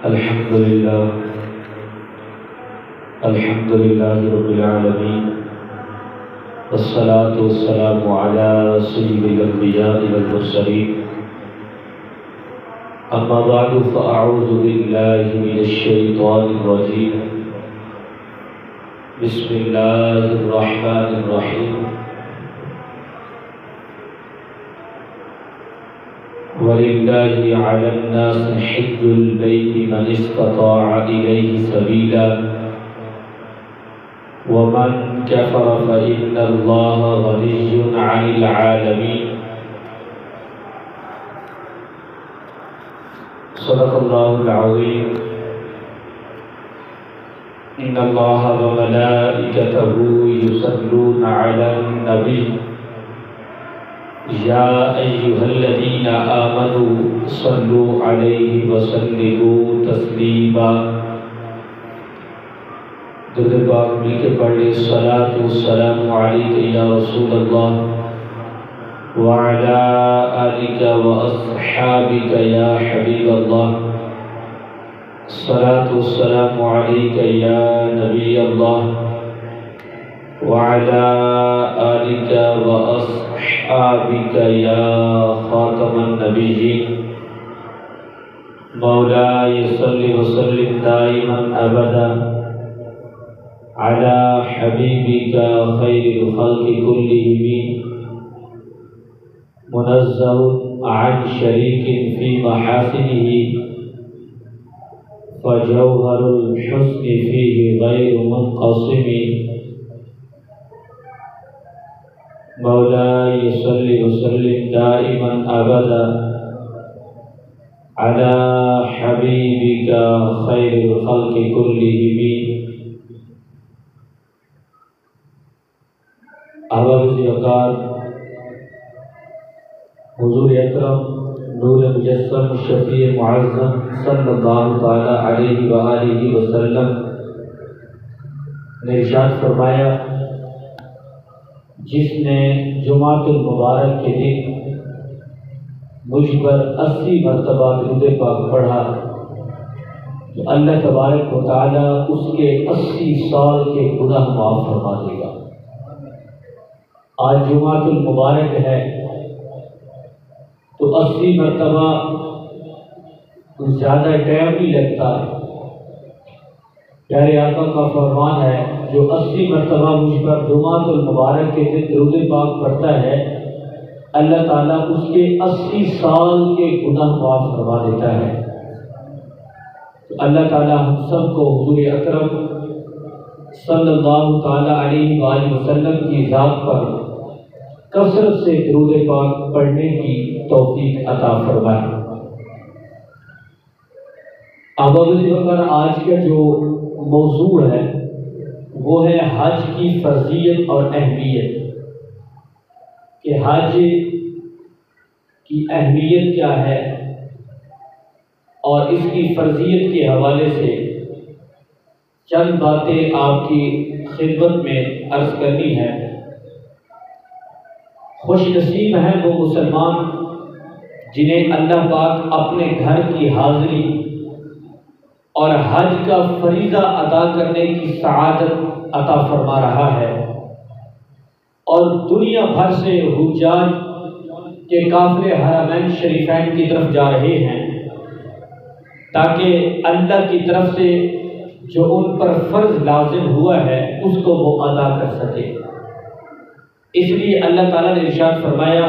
الحمد لله رب العالمين، والصلاة والسلام على سيد الأنبياء والمرسلين. أما بعد فأعوذ بالله من الشيطان الرجيم. بسم الله الرحمن الرحيم. وَلِلَّهِ عَلَى النَّاسِ حِجُّ الْبَيْتِ مَنِ اسْتَطَاعَ إِلَيْهِ سَبِيلًا وَمَنْ كَفَرَ فَإِنَّ اللَّهَ غَنِيٌّ عَنِ الْعَالَمِينَ. صدق الله العظيم. إن الله وملائكته يصلون على النبي يا أيها الذين آمنوا صلوا عليه وسلموا تسليما. درود پاک مل کے پڑھ لیں. الصلاة والسلام عليك يا رسول الله وعلى آلك وأصحابك يا حبيب الله. الصلاة والسلام عليك يا نبي الله وعلى آلك وأصحابك يا خاتم النبيين. مولاي صل وسلم دائما أبدا على حبيبك خير الخلق كلهم منزه عن شريك في محاسنه فجوهر الحسن فيه غير منقسم. مولاي صل وسلم دائما أبدا على حبيبك خير الخلق كلهم. احباب وقار، حضور اکرم نور مجسم شفیع معظم صلی اللہ تعالی علیہ وآلہ وسلم نے ارشاد فرمایا، جس نے جمعۃ المبارک کے دن مجھ پر 80 مرتبہ درود پاک پڑھا تو اللہ تبارک و تعالی اس کے 80 سال کے گناہ معاف فرما دے گا. آج جمعۃ المبارک ہے تو 80 مرتبہ زیادہ ٹائم نہیں لگتا. پیارے آقا کا فرمان ہے، جو 80 مرتبہ مجھ پر جمعۃ المبارک کے دن درود پاک پڑھتا ہے اللہ تعالیٰ اس کے 80 سال کے گناہ معاف فرما دیتا ہے. تو اللہ تعالیٰ ہم سب کو حضور اکرم صلی اللہ تعالیٰ علیہ وآلہ وسلم کی ذات پر کثرت سے درود پاک پڑھنے کی توفیق عطا فرمائے. اب آج کا جو موضوع ہے وہ ہے حج کی فرضیت اور اہمیت، کہ حج کی اہمیت کیا ہے اور اس کی فرضیت کے حوالے سے چند باتیں آپ کی خدمت میں عرض کرنی ہے. خوش نصیب ہیں وہ مسلمان جنہیں اللہ پاک اپنے گھر کی حاضری اور حج کا فریضہ ادا کرنے کی سعادت عطا فرما رہا ہے، اور دنیا بھر سے حجاج کے قافلے حرمین شریفین کی طرف جا رہے ہیں تاکہ اللہ کی طرف سے جو ان پر فرض لازم ہوا ہے اس کو وہ ادا کر سکے. اس لیے اللہ تعالیٰ نے ارشاد فرمایا،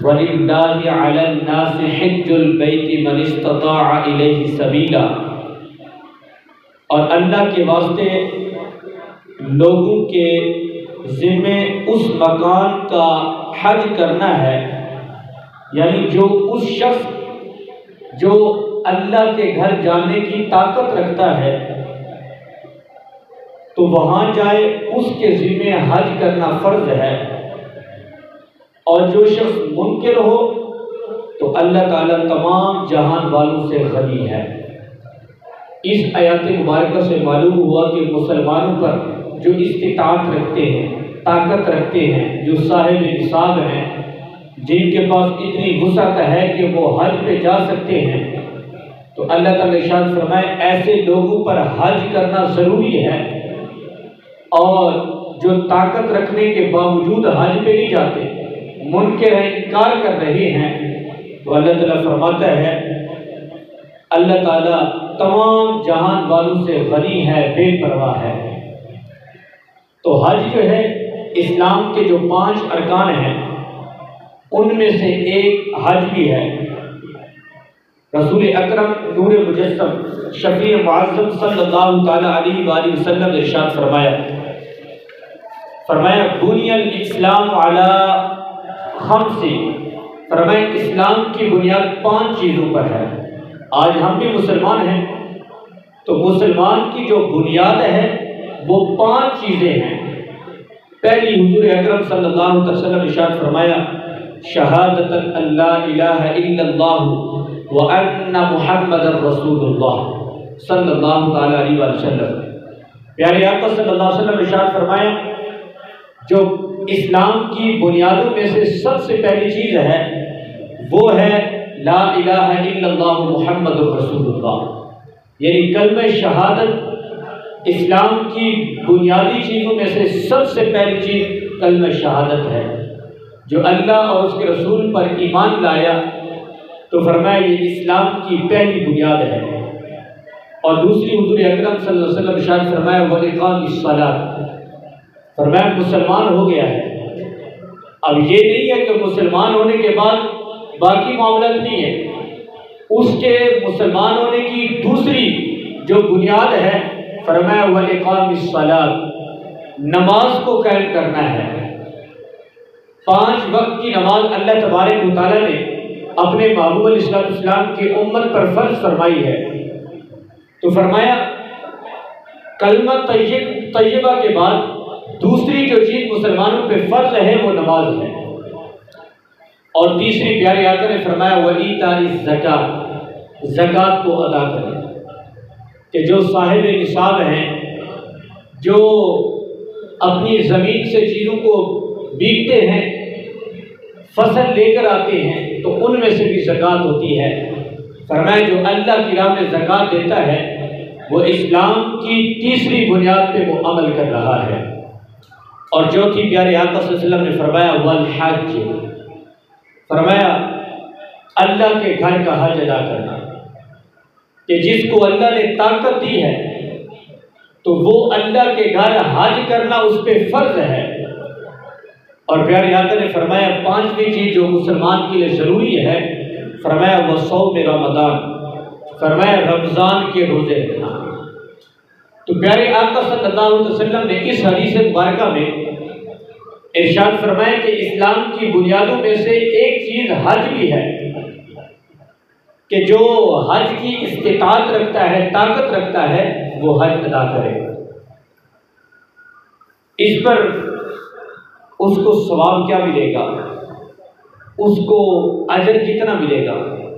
وَلِلَّهِ عَلَى النَّاسِ حِجُّ الْبَيْتِ مَنِ اسْتَطَاعَ إِلَيْهِ سَبِيلًا. اور اللہ کے واسطے لوگوں کے ذمے اس مکان کا حج کرنا ہے، یعنی جو اس شخص جو اللہ کے گھر جانے کی طاقت رکھتا ہے تو وہاں جائے، اس کے ذمے حج کرنا فرض ہے. اور جو شخص منکر ہو تو اللہ تعالیٰ تمام جہان والوں سے غنی ہے. اس آیات مبارکہ سے معلوم ہوا کہ مسلمانوں پر جو استطاعت رکھتے ہیں، طاقت رکھتے ہیں، جو صاحب نصاب ہیں، جن کے پاس اتنی وسعت ہے کہ وہ حج پہ جا سکتے ہیں، تو اللہ تعالیٰ ارشاد فرمائے ایسے لوگوں پر حج کرنا ضروری ہے، اور جو طاقت رکھنے کے باوجود حج پہ نہیں جاتے، منکر ہیں، انکار کر رہے ہیں، تو اللہ تعالیٰ فرماتا ہے اللہ تعالیٰ تمام جہان والوں سے غنی ہے، بے پرواہ ہے۔ تو حج جو ہے اسلام کے جو 5 ارکان ہیں ان میں سے ایک حج بھی ہے۔ رسول اکرم نور مجسم شفیع معظم صلی اللہ تعالی علیہ وآلہ وسلم نے ارشاد فرمایا بنی الاسلام علی 5، فرمایا اسلام کی بنیاد 5 چیزوں پر ہے۔ آج ہم بھی مسلمان ہیں تو مسلمان کی جو بنیاد ہے وہ 5 چیزیں ہیں۔ پہلی حضور اکرم صلی اللہ علیہ وسلم نے ارشاد فرمایا شہادت ان لا الہ الا اللہ وان محمد رسول اللہ صلی اللہ تعالی علیہ وسلم۔ پیارے آقا صلی اللہ علیہ وسلم نے ارشاد فرمایا جو اسلام کی بنیادوں میں سے سب سے پہلی چیز ہے وہ ہے لا الہ الا اللہ محمد رسول اللہ، یعنی کلمہ شہادت اسلام کی بنیادی چیزوں میں سے سب سے پہلی چیز کلمہ شہادت ہے۔ جو اللہ اور اس کے رسول پر ایمان لایا تو فرمایا یہ اسلام کی پہلی بنیاد ہے۔ اور دوسری حضور اکرم صلی اللہ علیہ وسلم ارشاد فرمایا وَإِقَامِ الصَّلَاةِ، فرمایا مسلمان ہو گیا ہے۔ اب یہ نہیں ہے کہ مسلمان ہونے کے بعد باقی معاملات نہیں ہے، اس کے مسلمان ہونے کی دوسری جو بنیاد ہے فرمایا وَإِقَامِ الصَّلَاةِ، نماز کو قائم کرنا ہے۔ 5 وقت کی نماز اللہ تبارک و تعالیٰ نے اپنے محبوب علیہ السلام کی امت پر فرض فرمائی ہے، تو فرمایا کلمہ طیبہ کے بعد دوسری جو چیز مسلمانوں پہ فرض ہے وہ نماز ہے۔ اور تیسری پیارے آقا نے فرمایا وَإِيتَاءِ الزَّکَاۃ، زکوٰۃ کو ادا کریں، کہ جو صاحب نصاب ہیں، جو اپنی زمین سے چیزوں کو بیکتے ہیں، فصل لے کر آتے ہیں، تو ان میں سے بھی زکوٰۃ ہوتی ہے۔ فرمایا جو اللہ کی راہ میں زکوٰۃ دیتا ہے وہ اسلام کی تیسری بنیاد پہ وہ عمل کر رہا ہے۔ اور چوتھی پیارے آقا صلی اللہ علیہ وسلم نے فرمایا والحج، فرمایا اللہ کے گھر کا حج ادا کرنا، کہ جس کو اللہ نے طاقت دی ہے تو وہ اللہ کے گھر حج کرنا اس پہ فرض ہے۔ اور پیارے آقا نے فرمایا 5ویں چیز جو مسلمان کے لیے ضروری ہے فرمایا وصوم رمضان، فرمایا رمضان کے روزے رکھنا۔ تو پیارے آقا صلی اللہ علیہ وسلم نے اس حدیث مبارکہ میں ارشاد فرمایا کہ اسلام کی بنیادوں میں سے ایک چیز حج بھی ہے، کہ جو حج کی استطاعت رکھتا ہے، طاقت رکھتا ہے، وہ حج ادا کرے۔ اس پر اس کو ثواب کیا ملے گا، اس کو اجر کتنا ملے گا؟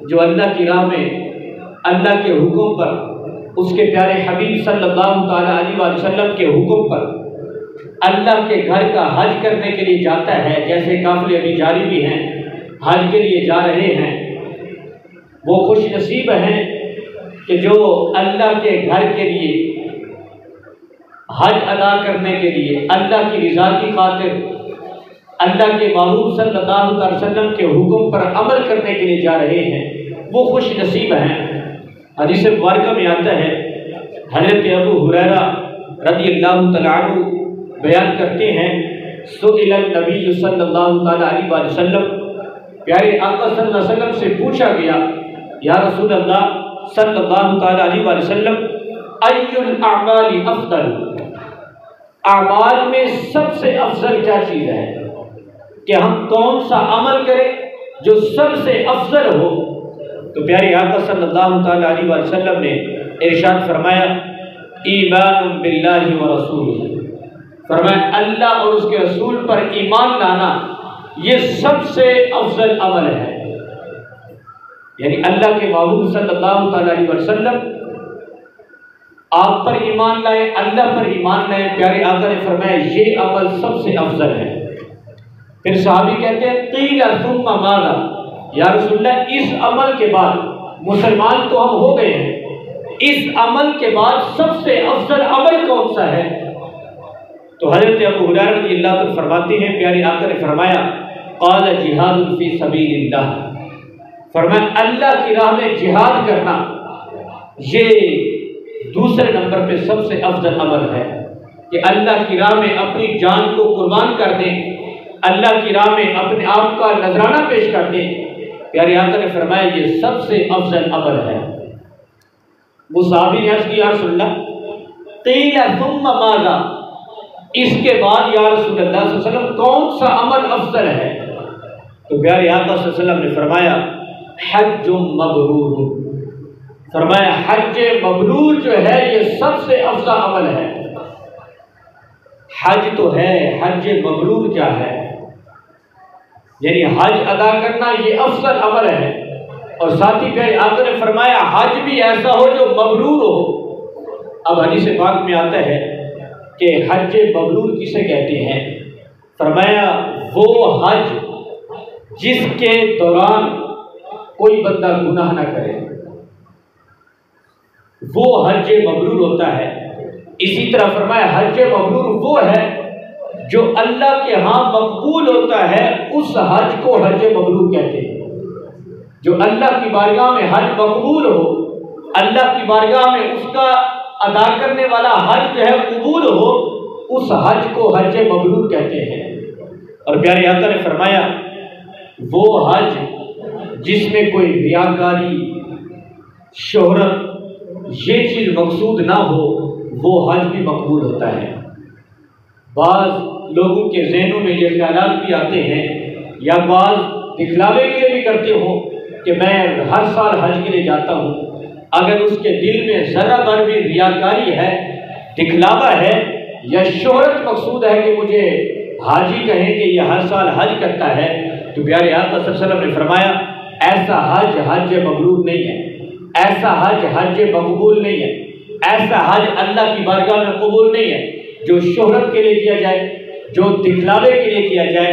جو اللہ کی راہ میں اللہ کے حکم پر، اس کے پیارے حبیب صلی اللہ تعالی علیہ وآلہ وسلم کے حکم پر اللہ کے گھر کا حج کرنے کے لیے جاتا ہے، جیسے قافلے ابھی جاری بھی ہیں، حج کے لیے جا رہے ہیں، وہ خوش نصیب ہیں کہ جو اللہ کے گھر کے لیے حج ادا کرنے کے لیے اللہ کی رضا کی خاطر اللہ کے محبوب صلی اللہ علیہ وسلم کے حکم پر عمل کرنے کے لیے جا رہے ہیں، وہ خوش نصیب ہیں۔ حدیث مبارکہ میں آتا ہے، حضرت ابو ہریرہ رضی اللہ تعالیٰ عنہ بیان کرتے ہیں سئل النبی صلی اللہ تعالیٰ علیہ وآلہ وسلم، پیارے آقا صلی اللہ علیہ وسلم سے پوچھا گیا یا رسول اللہ صلی اللہ تعالیٰ علیہ وآلہ وسلم ای الاعمال افضل، اعمال میں سب سے افضل کیا چیز ہے، کہ ہم کون سا عمل کریں جو سب سے افضل ہو؟ تو پیارے آقا صلی اللہ تعالیٰ علیہ وآلہ وسلم نے ارشاد فرمایا ایمان باللہ ورسولہ، فرمایا اللہ اور اس کے رسول پر ایمان لانا یہ سب سے افضل عمل ہے۔ یعنی اللہ کے محبوب صلی اللہ تعالیٰ علیہ وسلم آپ پر ایمان لائے، اللہ پر ایمان لائے، پیارے آقا نے فرمایا یہ عمل سب سے افضل ہے۔ پھر صحابی کہتے ہیں قیل ثم ماذا، یا رسول اللہ اس عمل کے بعد مسلمان تو ہم ہو گئے ہیں، اس عمل کے بعد سب سے افضل عمل کون سا ہے؟ تو حضرت ابو ہریرہ رضی اللہ عنہ فرماتے ہیں، پیارے آقا نے فرمایا قال جہاد فی سبیل اللہ، فرمایا اللہ کی راہ میں جہاد کرنا یہ دوسرے نمبر پہ سب سے افضل عمل ہے، کہ اللہ کی راہ میں اپنی جان کو قربان کر دیں، اللہ کی راہ میں اپنے آپ کا نذرانہ پیش کر دیں۔ پیارے آقا نے فرمایا یہ سب سے افضل عمل ہے۔ وہ صحابی نے عرض کی یا رسول اللہ قیل ثم ماذا، اس کے بعد یا رسول اللہ صلی اللہ علیہ وسلم کون سا عمل افضل ہے؟ تو پیارے آقا صلی اللہ علیہ وسلم نے فرمایا حج مبرور، فرمایا حج مبرور جو ہے یہ سب سے افضل عمل ہے۔ حج تو ہے، حج مبرور کیا ہے؟ یعنی حج ادا کرنا یہ افضل عمل ہے، اور ساتھی پیارے آقا نے فرمایا حج بھی ایسا ہو جو مبرور ہو۔ اب حدیث پاک میں آتا ہے کہ حج مبرور کسے کہتے ہیں؟ فرمایا وہ حج جس کے دوران کوئی بندہ گناہ نہ کرے، وہ حج مبرور ہوتا ہے۔ اسی طرح فرمایا حج مبرور وہ ہے جو اللہ کے ہاں مقبول ہوتا ہے، اس حج کو حج مبرور کہتے ہیں۔ جو اللہ کی بارگاہ میں حج مقبول ہو، اللہ کی بارگاہ میں اس کا ادا کرنے والا حج جو ہے قبول ہو، اس حج کو حج مبرور کہتے ہیں۔ اور پیارے آقا نے فرمایا وہ حج جس میں کوئی ریاکاری، شہرت، یہ چیز مقصود نہ ہو، وہ حج بھی مقبول ہوتا ہے۔ بعض لوگوں کے ذہنوں میں یہ خیالات بھی آتے ہیں، یا بعض دکھلاوے کے لیے بھی کرتے ہوں کہ میں ہر سال حج کے لیے جاتا ہوں، اگر اس کے دل میں ذرا بھر بھی ریاکاری ہے، دکھلاوا ہے، یا شہرت مقصود ہے کہ مجھے حاجی کہیں کہ یہ ہر سال حج کرتا ہے، تو پیارے آقا صلی اللہ علیہ وسلم نے فرمایا ایسا حج حج مبرور نہیں ہے، ایسا حج حج مقبول نہیں ہے، ایسا حج اللہ کی بارگاہ میں قبول نہیں ہے جو شہرت کے لیے کیا جائے، جو دکھلاوے کے لیے کیا جائے،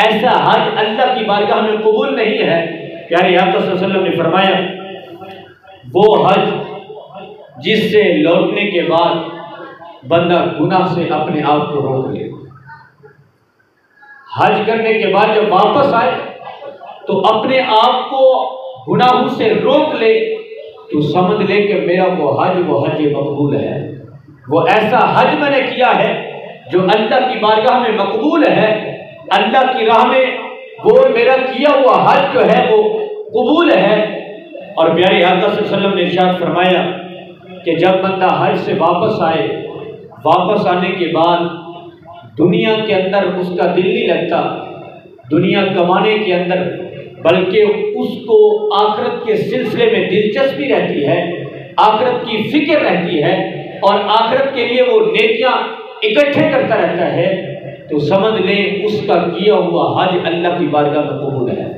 ایسا حج اللہ کی بارگاہ میں قبول نہیں ہے۔ پیارے آقا صلی اللہ علیہ وسلم نے فرمایا وہ حج جس سے لوٹنے کے بعد بندہ گناہ سے اپنے آپ کو روک لے، حج کرنے کے بعد جب واپس آئے تو اپنے آپ کو گناہوں سے روک لے، تو سمجھ لے کہ میرا وہ حج مقبول ہے، وہ ایسا حج میں نے کیا ہے جو اللہ کی بارگاہ میں مقبول ہے، اللہ کی راہ میں وہ میرا کیا ہوا حج جو ہے وہ قبول ہے۔ اور پیارے آقا صلی اللہ علیہ وسلم نے ارشاد فرمایا کہ جب بندہ حج سے واپس آئے، واپس آنے کے بعد دنیا کے اندر اس کا دل نہیں لگتا، دنیا کمانے کے اندر، بلکہ اس کو آخرت کے سلسلے میں دلچسپی رہتی ہے، آخرت کی فکر رہتی ہے، اور آخرت کے لیے وہ نیکیاں اکٹھے کرتا رہتا ہے، تو سمجھ لیں اس کا کیا ہوا حج اللہ کی بارگاہ میں قبول ہے۔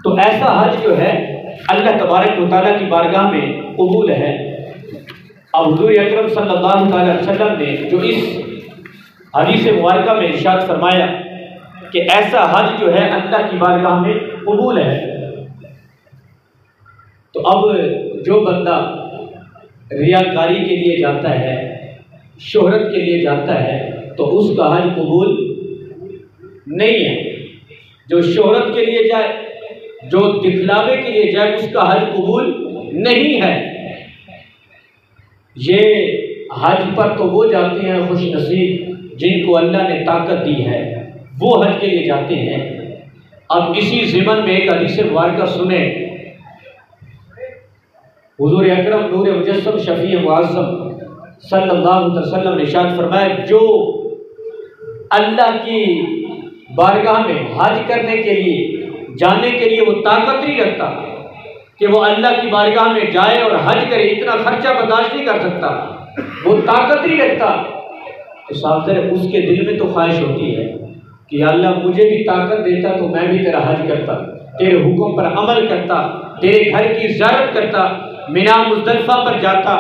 تو ایسا حج جو ہے اللہ تبارک و تعالیٰ کی بارگاہ میں قبول ہے۔ اب حضور اکرم صلی اللہ علیہ وسلم نے جو اس حدیث مبارکہ میں ارشاد فرمایا کہ ایسا حج جو ہے اللہ کی بارگاہ میں قبول ہے، تو اب جو بندہ ریاکاری کے لیے جاتا ہے، شہرت کے لیے جاتا ہے، تو اس کا حج قبول نہیں ہے۔ جو شہرت کے لیے جائے، جو دکھلاوے کے لیے جائے، اس کا حج قبول نہیں ہے۔ یہ حج پر تو وہ جاتے ہیں خوش نصیب جن کو اللہ نے طاقت دی ہے، وہ حج کے لیے جاتے ہیں۔ اب اسی ضمن میں ایک حدیث مبارکہ سنیں، حضور اکرم نور مجسم شفیع معظم صلی اللہ علیہ وسلم نے ارشاد فرمایا جو اللہ کی بارگاہ میں حج کرنے کے لیے جانے کے لیے وہ طاقت نہیں رکھتا کہ وہ اللہ کی بارگاہ میں جائے اور حج کرے، اتنا خرچہ برداشت نہیں کر سکتا، وہ طاقت نہیں رکھتا، تو صاحب اس کے دل میں تو خواہش ہوتی ہے کہ اللہ مجھے بھی طاقت دیتا تو میں بھی تیرا حج کرتا، تیرے حکم پر عمل کرتا، تیرے گھر کی زیارت کرتا، مینا مزدلفہ پر جاتا،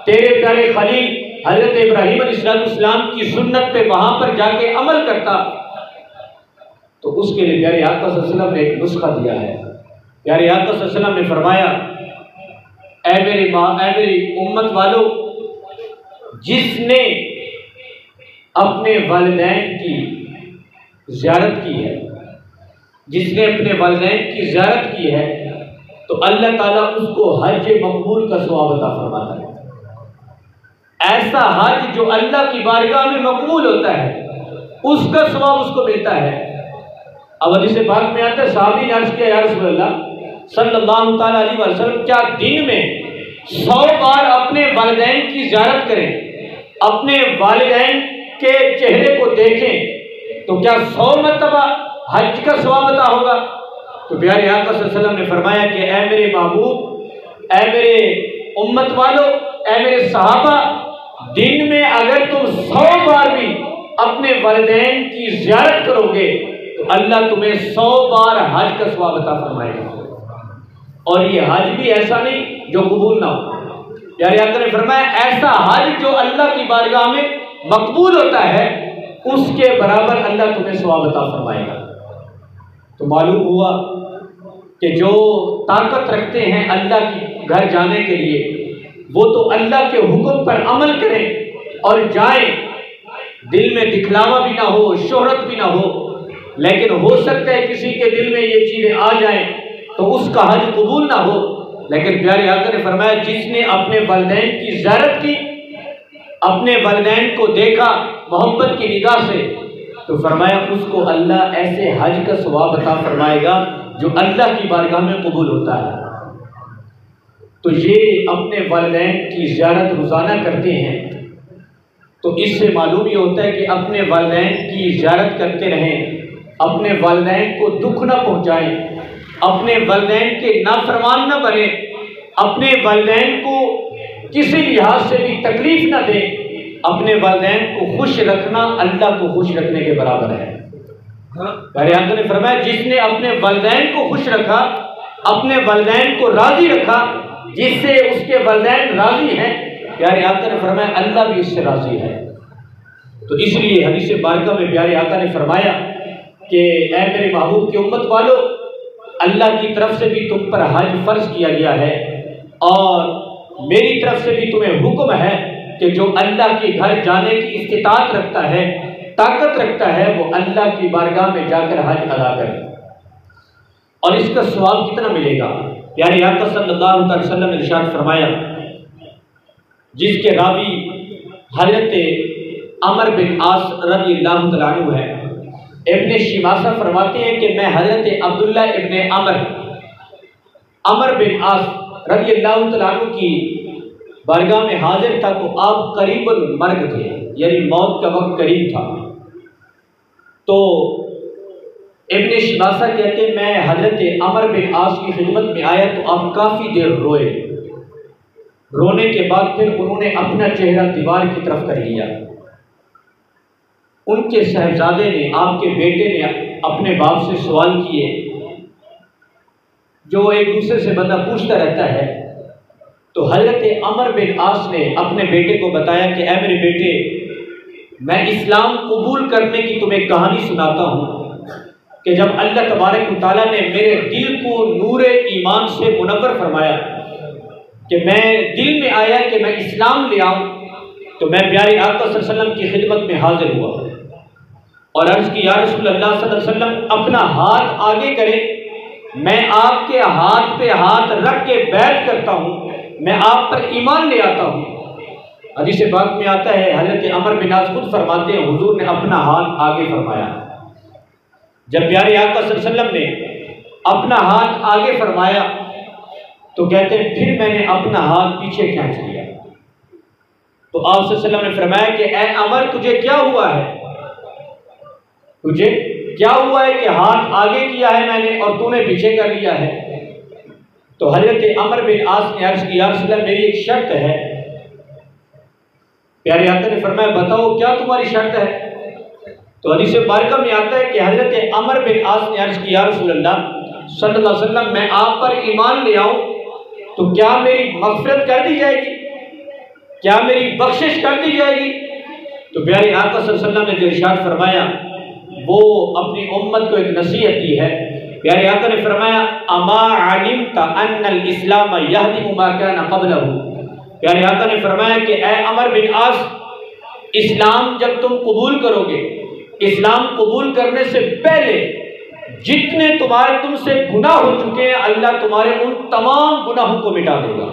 تیرے پیارے خلیل حضرت ابراہیم علیہ السلام کی سنت پہ وہاں پر جا کے عمل کرتا۔ تو اس کے لیے پیارے آقا صلی اللہ علیہ وسلم نے ایک نسخہ دیا ہے، پیارے آقا صلی اللہ علیہ وسلم نے فرمایا اے میری امت والو، جس نے اپنے والدین کی زیارت کی ہے، جس نے اپنے والدین کی زیارت کی ہے تو اللہ تعالیٰ اس کو حج مقبول کا ثواب عطا فرماتا ہے۔ ایسا حج جو اللہ کی بارگاہ میں مقبول ہوتا ہے، اس کا ثواب اس کو ملتا ہے۔ اب حدیث پاک میں آتا ہے، صحابی نے عرض کیا یا رسول اللہ صلی اللہ تعالیٰ علیہ وسلم، کیا دن میں 100 بار اپنے والدین کی زیارت کریں، اپنے والدین کے چہرے کو دیکھیں تو کیا 100 مرتبہ حج کا ثواب عطا ہوگا؟ تو پیارے آقا صلی اللہ علیہ وسلم نے فرمایا کہ اے میرے محبوب، اے میرے امت والو، اے میرے صحابہ، دن میں اگر تم 100 بار بھی اپنے والدین کی زیارت کرو گے تو اللہ تمہیں 100 بار حج کا ثواب عطا فرمائے گا۔ اور یہ حج بھی ایسا نہیں جو قبول نہ ہو، پیارے آقا نے فرمایا ایسا حج جو اللہ کی بارگاہ میں مقبول ہوتا ہے، اس کے برابر اللہ تمہیں ثواب عطا فرمائے گا۔ تو معلوم ہوا کہ جو طاقت رکھتے ہیں اللہ کی گھر جانے کے لیے، وہ تو اللہ کے حکم پر عمل کریں اور جائیں، دل میں دکھلاوا بھی نہ ہو، شہرت بھی نہ ہو، لیکن ہو سکتا ہے کسی کے دل میں یہ چیزیں آ جائیں تو اس کا حج قبول نہ ہو۔ لیکن پیارے آقا نے فرمایا جس نے اپنے والدین کی زیارت کی، اپنے والدین کو دیکھا محبت کی نگاہ سے، تو فرمایا اس کو اللہ ایسے حج کا ثواب عطا فرمائے گا جو اللہ کی بارگاہ میں قبول ہوتا ہے۔ تو یہ اپنے والدین کی زیارت روزانہ کرتے ہیں، تو اس سے معلوم یہ ہوتا ہے کہ اپنے والدین کی زیارت کرتے رہیں، اپنے والدین کو دکھ نہ پہنچائیں، اپنے والدین کے نافرمان نہ بنیں، اپنے والدین کو کسی لحاظ سے بھی تکلیف نہ دیں۔ اپنے والدین کو خوش رکھنا اللہ کو خوش رکھنے کے برابر ہے۔ پیارے آقا نے فرمایا جس نے اپنے والدین کو خوش رکھا، اپنے والدین کو راضی رکھا، جس سے اس کے والدین راضی ہیں، پیارے آقا نے فرمایا اللہ بھی اس سے راضی ہے۔ تو اس لیے حدیث بارکہ میں پیارے آقا نے فرمایا کہ اے میرے محبوب کی امت والو، اللہ کی طرف سے بھی تم پر حج فرض کیا گیا ہے، اور میری طرف سے بھی تمہیں حکم ہے کہ جو اللہ کے گھر جانے کی استطاعت رکھتا ہے، طاقت رکھتا ہے، وہ اللہ کی بارگاہ میں جا کر حج ادا کرے۔ اور اس کا ثواب کتنا ملے گا؟ پیارے آقا صلی اللہ علیہ وسلم نے ارشاد فرمایا، جس کے راوی حضرت عمر بن عاص رضی اللہ تعالیٰ عنہ ہے، ابن شماسہ فرماتے ہیں کہ میں حضرت عبداللہ ابن عمر بن عاص رضی اللہ تعالیٰ عنہ کی بارگاہ میں حاضر تھا تو آپ قریب المرگ تھے، یعنی موت کا وقت قریب تھا۔ تو ابن شماسہ کہتے ہیں میں حضرت عمر بن عاص کی خدمت میں آیا تو آپ کافی دیر روئے، رونے کے بعد پھر انہوں نے اپنا چہرہ دیوار کی طرف کر لیا۔ ان کے صاحبزادے نے، آپ کے بیٹے نے اپنے باپ سے سوال کیے، جو ایک دوسرے سے بندہ پوچھتا رہتا ہے، تو حضرت عمر بن عاص نے اپنے بیٹے کو بتایا کہ اے میرے بیٹے، میں اسلام قبول کرنے کی تمہیں کہانی سناتا ہوں کہ جب اللہ تبارک و تعالیٰ نے میرے دل کو نور ایمان سے منور فرمایا کہ میں دل میں آیا کہ میں اسلام لے آؤں، تو میں پیارے آقا صلی اللہ علیہ وسلم کی خدمت میں حاضر ہوا اور عرض کی یا رسول اللہ صلی اللہ علیہ وسلم اپنا ہاتھ آگے کریں، میں آپ کے ہاتھ پہ ہاتھ رکھ کے بیعت کرتا ہوں، میں آپ پر ایمان لے آتا ہوں۔ حدیث پاک میں آتا ہے حضرت عمر بن عاص خود فرماتے ہیں حضور نے اپنا ہاتھ آگے فرمایا۔ جب پیارے آقا صلی اللہ علیہ وسلم نے اپنا ہاتھ آگے فرمایا تو کہتے ہیں پھر میں نے اپنا ہاتھ پیچھے کھینچ لیا۔ تو آپ صلی اللہ علیہ وسلم نے فرمایا کہ اے عمر تجھے کیا ہوا ہے؟ تجھے کیا ہوا ہے کہ ہاتھ آگے کیا ہے میں نے اور تو نے پیچھے کر لیا ہے؟ تو حضرت عمر بن عاص نے عرض کی یا رسول اللہ میری ایک شرط ہے۔ پیارے آقا نے فرمایا بتاؤ کیا تمہاری شرط ہے؟ تو حدیث مبارکہ میں آتا ہے کہ حضرت عمر بن عاص نے عرض کی یا رسول اللہ صلی اللہ علیہ وسلم میں آپ پر ایمان لے آؤں تو کیا میری مغفرت کر دی جائے گی؟ کیا میری بخشش کر دی جائے گی؟ تو پیارے آقا صلی اللہ علیہ وسلم نے جو ارشاد فرمایا وہ اپنی امت کو ایک نصیحت دی ہے پیارے آقا نے فرمایا اما علمت ان الاسلام یہدم ما کان قبلہ، پیارے آقا نے فرمایا کہ اے عمر بن عاص، اسلام جب تم قبول کرو گے، اسلام قبول کرنے سے پہلے جتنے تم سے گناہ ہو چکے ہیں اللہ تمہارے ان تمام گناہوں کو مٹا دے گا۔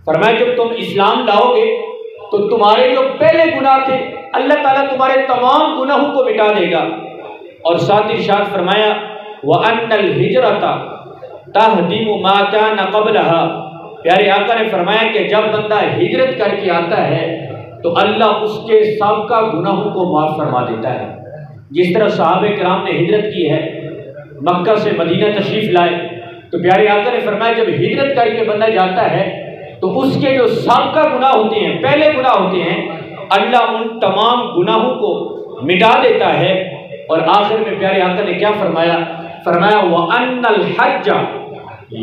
فرمایا جب تم اسلام لاؤ گے تو تمہارے جو پہلے گناہ تھے اللہ تعالیٰ تمہارے تمام گناہوں کو مٹا دے گا۔ اور ساتھ ارشاد فرمایا وَأَنَّ الْهِجْرَةَ تَهْدِمُ مَا كَانَ قَبْلَهَا، پیارے آقا نے فرمایا کہ جب بندہ ہجرت کر کے آتا ہے تو اللہ اس کے سابقہ گناہوں کو معاف فرما دیتا ہے۔ جس طرح صحابہ کرام نے ہجرت کی ہے، مکہ سے مدینہ تشریف لائے، تو پیارے آقا نے فرمایا جب ہجرت کر کے بندہ جاتا ہے تو اس کے جو سابقہ گناہ ہوتے ہیں، پہلے گناہ ہوتے ہیں، اللہ ان تمام گناہوں کو مٹا دیتا ہے۔ اور آخر میں پیارے آقا نے کیا فرمایا؟ فرمایا وَأَنَّ الْحَجَّ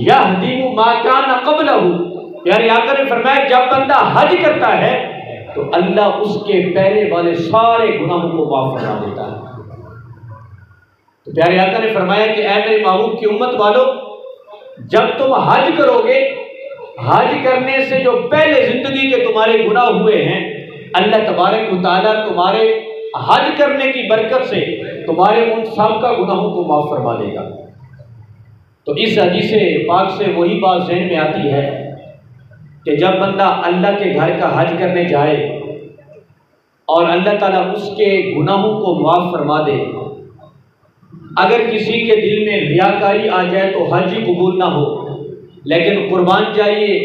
يَهْدِمُ مَا كَانَ قَبْلَهُ، پیارے آقا نے فرمایا جب بندہ حج کرتا ہے تو اللہ اس کے پہلے والے سارے گناہوں کو معاف فرما دیتا ہے۔ تو پیارے آقا نے فرمایا کہ اے میرے محبوب کی امت والو، جب تم حج کرو گے، حج کرنے سے جو پہلے زندگی کے تمہارے گناہ ہوئے ہیں اللہ تبارک و تعالیٰ تمہارے حج کرنے کی برکت سے تمہارے ان سابقہ گناہوں کو معاف فرما دے گا۔ تو اس حدیث پاک سے وہی بات ذہن میں آتی ہے کہ جب بندہ اللہ کے گھر کا حج کرنے جائے اور اللہ تعالیٰ اس کے گناہوں کو معاف فرما دے، اگر کسی کے دل میں ریاکاری آ جائے تو حج ہی قبول نہ ہو، لیکن قربان جائیے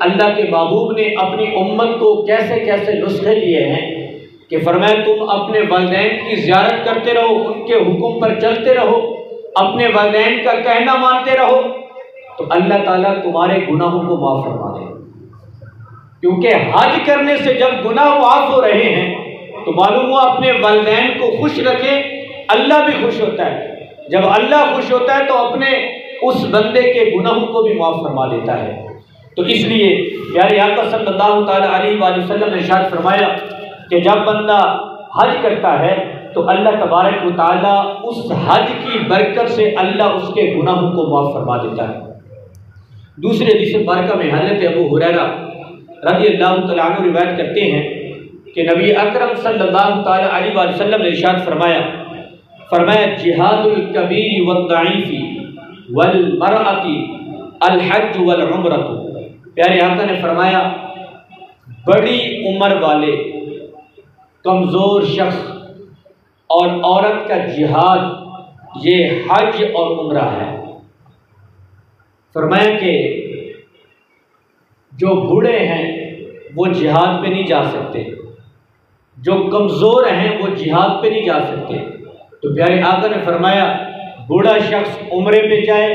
اللہ کے محبوب نے اپنی امت کو کیسے کیسے نسخے دیے ہیں کہ فرمایا تم اپنے والدین کی زیارت کرتے رہو، ان کے حکم پر چلتے رہو، اپنے والدین کا کہنا مانتے رہو، تو اللہ تعالیٰ تمہارے گناہوں کو معاف فرما دے۔ کیونکہ حج کرنے سے جب گناہ معاف ہو رہے ہیں تو معلوم ہوا اپنے والدین کو خوش رکھیں، اللہ بھی خوش ہوتا ہے۔ جب اللہ خوش ہوتا ہے تو اپنے اس بندے کے گناہوں کو بھی معاف فرما دیتا ہے۔ تو اس لیے پیارے آقا صلی اللہ تعالیٰ علیہ وآلہ وسلم نے ارشاد فرمایا کہ جب بندہ حج کرتا ہے تو اللہ تبارک و تعالیٰ اس حج کی برکت سے اللہ اس کے گناہوں کو معاف فرما دیتا ہے۔ دوسرے حدیث مبارکہ میں حضرت ابو ہریرہ رضی اللہ تعالیٰ عنہ روایت کرتے ہیں کہ نبی اکرم صلی اللہ تعالیٰ علیہ وآلہ وسلم نے ارشاد فرمایا جہاد الکبیر والضعیف والمرأة الحج والعمرۃ، پیارے آقا نے فرمایا بڑی عمر والے، کمزور شخص اور عورت کا جہاد یہ حج اور عمرہ ہے۔ فرمایا کہ جو بوڑھے ہیں وہ جہاد پہ نہیں جا سکتے، جو کمزور ہیں وہ جہاد پہ نہیں جا سکتے۔ تو پیارے آقا نے فرمایا بوڑھا شخص عمرے پہ جائے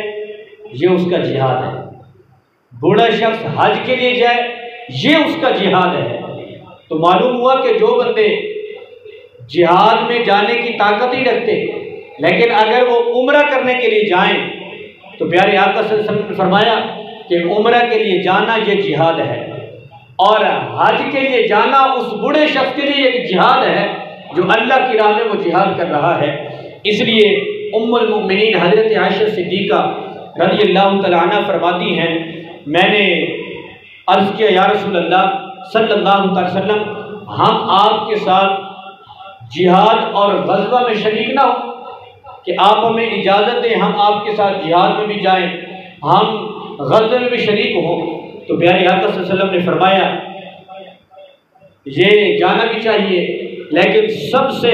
یہ اس کا جہاد ہے، بوڑھا شخص حج کے لیے جائے یہ اس کا جہاد ہے۔ تو معلوم ہوا کہ جو بندے جہاد میں جانے کی طاقت ہی رکھتے لیکن اگر وہ عمرہ کرنے کے لیے جائیں تو پیارے آقا صلی اللہ علیہ وسلم نے فرمایا کہ عمرہ کے لیے جانا یہ جہاد ہے، اور حج کے لیے جانا اس بوڑھے شخص کے لیے ایک جہاد ہے جو اللہ کی راہ میں وہ جہاد کر رہا ہے۔ اس لیے ام المؤمنین حضرت عائشہ صدیقہ رضی اللہ تعالیٰ عنہ فرماتی ہیں میں نے عرض کیا یا رسول اللہ صلی اللہ علیہ وسلم ہم آپ کے ساتھ جہاد اور غزوہ میں شریک نہ ہوں کہ آپ ہمیں اجازت دیں ہم آپ کے ساتھ جہاد میں بھی جائیں، ہم غزوے میں بھی شریک ہوں؟ تو پیارے آقا صلی اللہ علیہ وسلم نے فرمایا یہ جانا بھی چاہیے، لیکن سب سے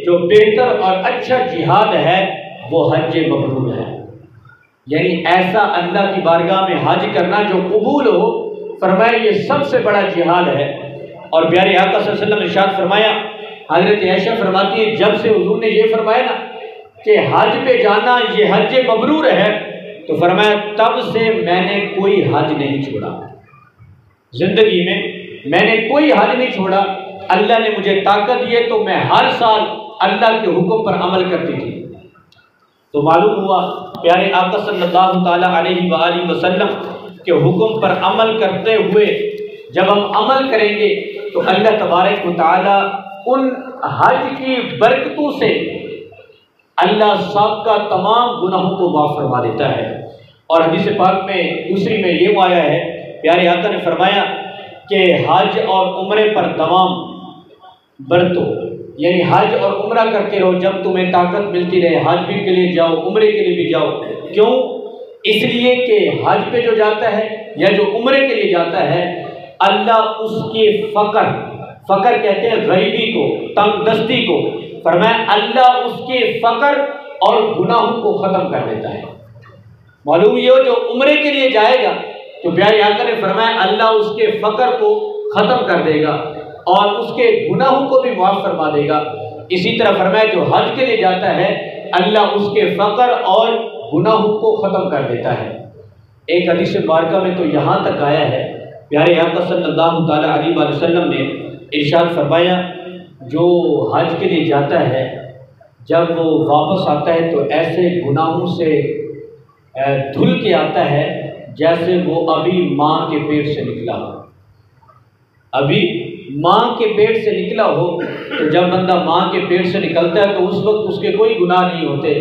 جو بہتر اور اچھا جہاد ہے وہ حج مبرور ہے، یعنی ایسا اللہ کی بارگاہ میں حج کرنا جو قبول ہو، فرمایا یہ سب سے بڑا جہاد ہے۔ اور پیارے آقا صلی اللہ علیہ وسلم نے ارشاد فرمایا، حضرت عائشہ فرماتی ہے جب سے حضور نے یہ فرمایا نا کہ حج پہ جانا یہ حج مبرور ہے تو فرمایا تب سے میں نے کوئی حج نہیں چھوڑا، زندگی میں نے کوئی حج نہیں چھوڑا، اللہ نے مجھے طاقت دی ہے تو میں ہر سال اللہ کے حکم پر عمل کرتی تھی۔ تو معلوم ہوا پیارے آقا صلی اللہ تعالیٰ علیہ وآلہ وسلم کے حکم پر عمل کرتے ہوئے جب ہم عمل کریں گے تو اللہ تبارک و تعالیٰ ان حج کی برکتوں سے اللہ سب کا تمام گناہوں کو معاف فرما دیتا ہے۔ اور حدیث پاک میں دوسری میں یہ آیا ہے، پیارے آقا نے فرمایا کہ حج اور عمرے پر دوام برتو، یعنی حج اور عمرہ کرتے رہو، جب تمہیں طاقت ملتی رہے حج بھی کے لیے جاؤ، عمرے کے لیے بھی جاؤ۔ کیوں؟ اس لیے کہ حج پہ جو جاتا ہے یا جو عمرے کے لیے جاتا ہے، اللہ اس کے فقر کہتے ہیں غریبی کو، تنگ دستی کو، فرمایا اللہ اس کے فقر اور گناہوں کو ختم کر دیتا ہے۔ معلوم یہ ہو جو عمرے کے لیے جائے گا تو پیارے آقا نے فرمایا اللہ اس کے فقر کو ختم کر دے گا اور اس کے گناہوں کو بھی معاف فرما دے گا۔ اسی طرح فرمایا جو حج کے لیے جاتا ہے اللہ اس کے فقر اور گناہوں کو ختم کر دیتا ہے۔ ایک حدیث مبارکہ میں تو یہاں تک آیا ہے، پیارے آقا صلی اللہ تعالیٰ علیہ وآلہ وسلم نے ارشاد فرمایا جو حج کے لیے جاتا ہے جب وہ واپس آتا ہے تو ایسے گناہوں سے دھل کے آتا ہے جیسے وہ ابھی ماں کے پیٹ سے نکلا ہو۔ ابھی ماں کے پیٹ سے نکلا ہو تو جب بندہ ماں کے پیٹ سے نکلتا ہے تو اس وقت اس کے کوئی گناہ نہیں ہوتے۔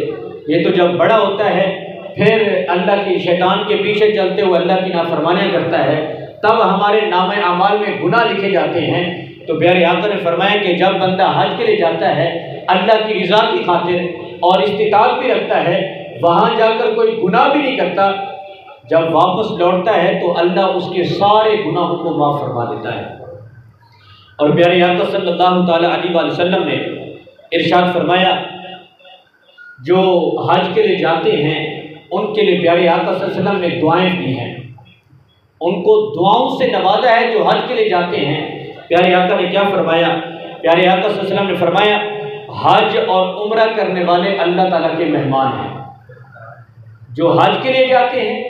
یہ تو جب بڑا ہوتا ہے پھر اللہ کی شیطان کے پیچھے چلتے ہوئے اللہ کی نافرمانیاں کرتا ہے، تب ہمارے نام اعمال میں گناہ لکھے جاتے ہیں۔ تو پیارے آقا نے فرمایا کہ جب بندہ حج کے لیے جاتا ہے اللہ کی رضا کی خاطر اور استطاعت بھی رکھتا ہے، وہاں جا کر کوئی گناہ بھی نہیں کرتا، جب واپس لوٹتا ہے تو اللہ اس کے سارے گناہوں کو معاف فرما دیتا ہے۔ اور پیارے آقا صلی اللہ تعالیٰ علیہ وآلہ وسلم نے ارشاد فرمایا جو حج کے لیے جاتے ہیں ان کے لیے پیارے آقا صلی اللہ علیہ وسلم نے دعائیں دی ہیں، ان کو دعاؤں سے نوازا ہے جو حج کے لیے جاتے ہیں۔ پیارے آقا نے کیا فرمایا؟ پیارے آقا صلی اللہ علیہ وسلم نے فرمایا حج اور عمرہ کرنے والے اللہ تعالیٰ کے مہمان ہیں۔ جو حج کے لیے جاتے ہیں،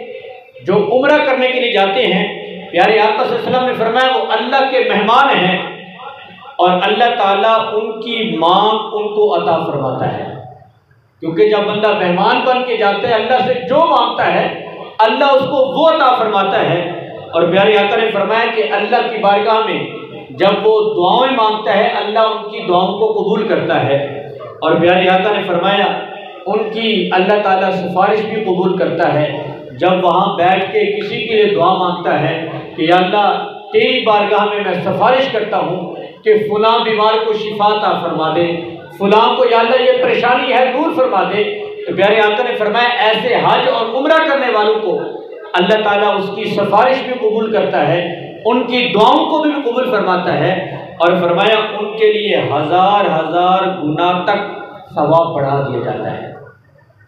جو عمرہ کرنے کے لیے جاتے ہیں، پیارے آقا صلی اللہ علیہ وسلم نے فرمایا وہ اللہ کے مہمان ہیں اور اللہ تعالیٰ ان کی مانگ ان کو عطا فرماتا ہے، کیونکہ جب بندہ مہمان بن کے جاتا ہے اللہ سے جو مانگتا ہے اللہ اس کو وہ عطا فرماتا ہے۔ اور پیارے آقا نے فرمایا کہ اللہ کی بارگاہ میں جب وہ دعائیں مانگتا ہے اللہ ان کی دعاؤں کو قبول کرتا ہے۔ اور پیارے آقا نے فرمایا ان کی اللہ تعالیٰ سفارش بھی قبول کرتا ہے جب وہاں بیٹھ کے کسی کے لیے دعا مانگتا ہے کہ یا اللہ تیری بارگاہ میں سفارش کرتا ہوں کہ فلاں بیمار کو شفا عطا فرما دے، فلاں کو یا اللہ یہ پریشانی ہے دور فرما دے۔ تو پیارے آقا نے فرمایا ایسے حج اور عمرہ کرنے والوں کو اللہ تعالیٰ اس کی سفارش بھی قبول کرتا ہے، ان کی دعاؤں کو بھی قبول فرماتا ہے، اور فرمایا ان کے لیے ہزار ہزار گناہ تک ثواب بڑھا دیا جاتا ہے۔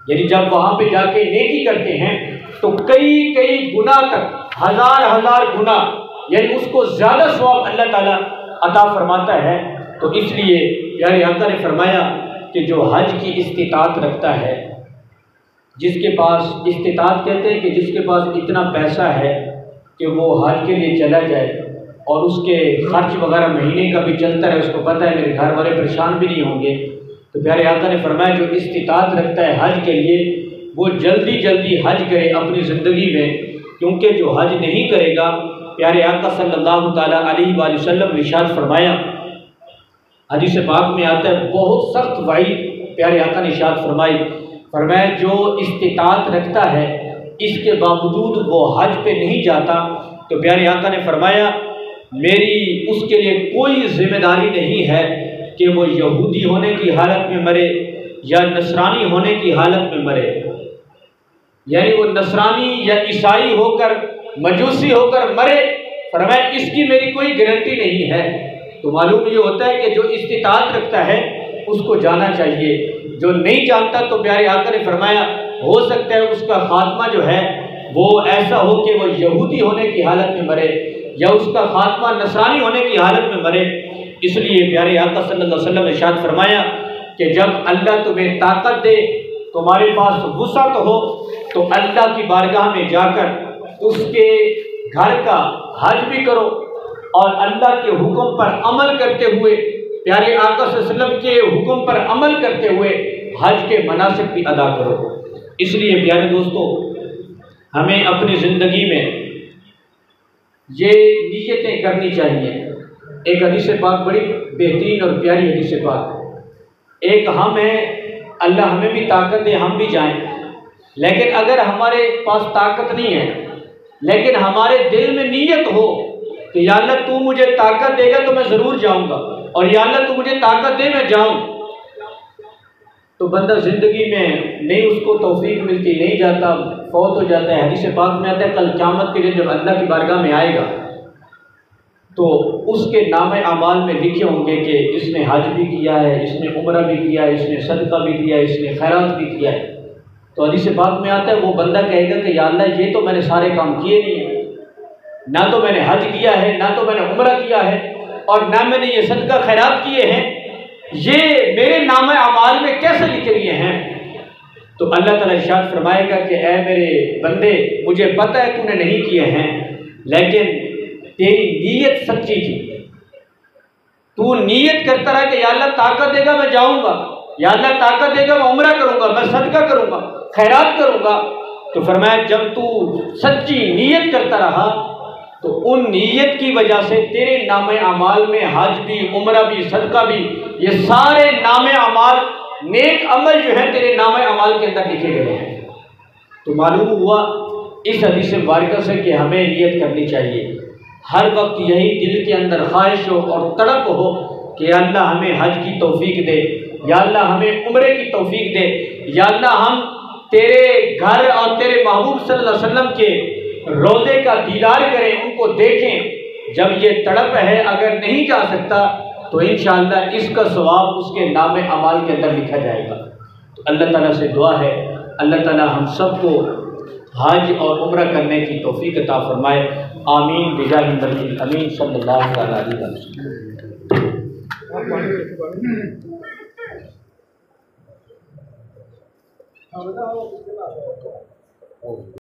یعنی جب وہاں پہ جا کے نیکی کرتے ہیں تو کئی کئی گناہ تک، ہزار ہزار گناہ، یعنی اس کو زیادہ ثواب اللہ تعالیٰ عطا فرماتا ہے۔ تو اس لیے پیارے آقا نے فرمایا کہ جو حج کی استطاعت رکھتا ہے، جس کے پاس استطاعت کہتے ہیں کہ جس کے پاس اتنا پیسہ ہے کہ وہ حج کے لیے چلا جائے اور اس کے خرچ وغیرہ مہینے کا بھی چلتا ہے، اس کو پتہ ہے میرے گھر والے پریشان بھی نہیں ہوں گے، تو پیارے آقا نے فرمایا جو استطاعت رکھتا ہے حج کے لیے وہ جلدی جلدی حج کرے اپنی زندگی میں، کیونکہ جو حج نہیں کرے گا، پیارے آقا صلی اللہ تعالیٰ علیہ وآلہ وسلم نے ارشاد فرمایا، حدیث پاک میں آتا ہے بہت سخت وعید پیارے آقا نے ارشاد فرمایا جو استطاعت رکھتا ہے اس کے باوجود وہ حج پہ نہیں جاتا، تو پیارے آقا نے فرمایا میری اس کے لیے کوئی ذمہ داری نہیں ہے کہ وہ یہودی ہونے کی حالت میں مرے یا نصرانی ہونے کی حالت میں مرے، یعنی وہ نصرانی یا عیسائی ہو کر مجوسی ہو کر مرے، فرمایا اس کی میری کوئی گارنٹی نہیں ہے۔ تو معلوم یہ ہوتا ہے کہ جو استطاعت رکھتا ہے اس کو جانا چاہیے، جو نہیں جانتا تو پیارے آقا نے فرمایا ہو سکتا ہے اس کا خاتمہ جو ہے وہ ایسا ہو کہ وہ یہودی ہونے کی حالت میں مرے یا اس کا خاتمہ نصرانی ہونے کی حالت میں مرے۔ اس لیے پیارے آقا صلی اللہ علیہ وسلم نے ارشاد فرمایا کہ جب اللہ تمہیں طاقت دے، تمہارے پاس وسعت ہو، تو اللہ کی بارگاہ میں جا کر اس کے گھر کا حج بھی کرو اور اللہ کے حکم پر عمل کرتے ہوئے، پیارے آقا صلی اللہ علیہ وسلم کے حکم پر عمل کرتے ہوئے حج کے مناسک بھی ادا کرو۔ اس لیے پیارے دوستو ہمیں اپنی زندگی میں یہ نیتیں کرنی چاہیے۔ ایک حدیث پاک بڑی بہترین اور پیاری حدیث پاک، ایک ہم ہیں اللہ ہمیں بھی طاقت دے ہم بھی جائیں، لیکن اگر ہمارے پاس طاقت نہیں ہے لیکن ہمارے دل میں نیت ہو کہ یا اللہ تو مجھے طاقت دے گا تو میں ضرور جاؤں گا، اور یا اللہ تو مجھے طاقت دے میں جاؤں، تو بندہ زندگی میں نہیں اس کو توفیق ملتی، نہیں جاتا، فوت ہو جاتا ہے۔ حدیث پاک میں آتا ہے کل قیامت کے دن جب اللہ کی بارگاہ میں آئے گا تو اس کے نام اعمال میں لکھے ہوں گے کہ اس نے حج بھی کیا ہے، اس نے عمرہ بھی کیا ہے، اس نے صدقہ بھی دیا ہے، اس نے خیرات بھی کیا ہے۔ تو حدیث پاک میں آتا ہے وہ بندہ کہے گا کہ یا اللہ یہ تو میں نے سارے کام کیے نہیں ہیں، نہ تو میں نے حج کیا ہے، نہ تو میں نے عمرہ کیا ہے، اور نہ میں نے یہ صدقہ خیرات کیے ہیں، یہ میرے نام اعمال میں کیسے لکھے ہوئے ہیں؟ تو اللہ تعالیٰ ارشاد فرمائے گا کہ اے میرے بندے مجھے پتہ ہے تو نے نہیں کیے ہیں، لیکن تیری نیت سچی تھی، تو نیت کرتا رہا کہ یا اللہ طاقت دے گا میں جاؤں گا، یا اللہ طاقت دے گا میں عمرہ کروں گا، میں صدقہ کروں گا، خیرات کروں گا۔ تو فرمایا جب تو سچی نیت کرتا رہا تو ان نیت کی وجہ سے تیرے نام اعمال میں حج بھی، عمرہ بھی، صدقہ بھی، یہ سارے نام اعمال، نیک عمل جو ہے تیرے نام اعمال کے اندر لکھے گئے ہیں۔ تو معلوم ہوا اس حدیث مبارکہ سے کہ ہمیں نیت کرنی چاہیے، ہر وقت یہی دل کے اندر خواہش ہو اور تڑپ ہو کہ یا اللہ ہمیں حج کی توفیق دے، یا اللہ ہمیں عمرے کی توفیق دے، یا اللہ ہم تیرے گھر اور تیرے محبوب صلی اللہ علیہ وسلم کے روضے کا دیدار کریں، ان کو دیکھیں۔ جب یہ تڑپ ہے اگر نہیں جا سکتا تو انشاءاللہ اس کا ثواب اس کے نام اعمال کے اندر لکھا جائے گا۔ تو اللہ تعالیٰ سے دعا ہے اللہ تعالیٰ ہم سب کو حج اور عمرہ کرنے کی توفیق عطا فرمائے، آمین بجاہ النبی الامین صلی اللہ علیہ وسلم۔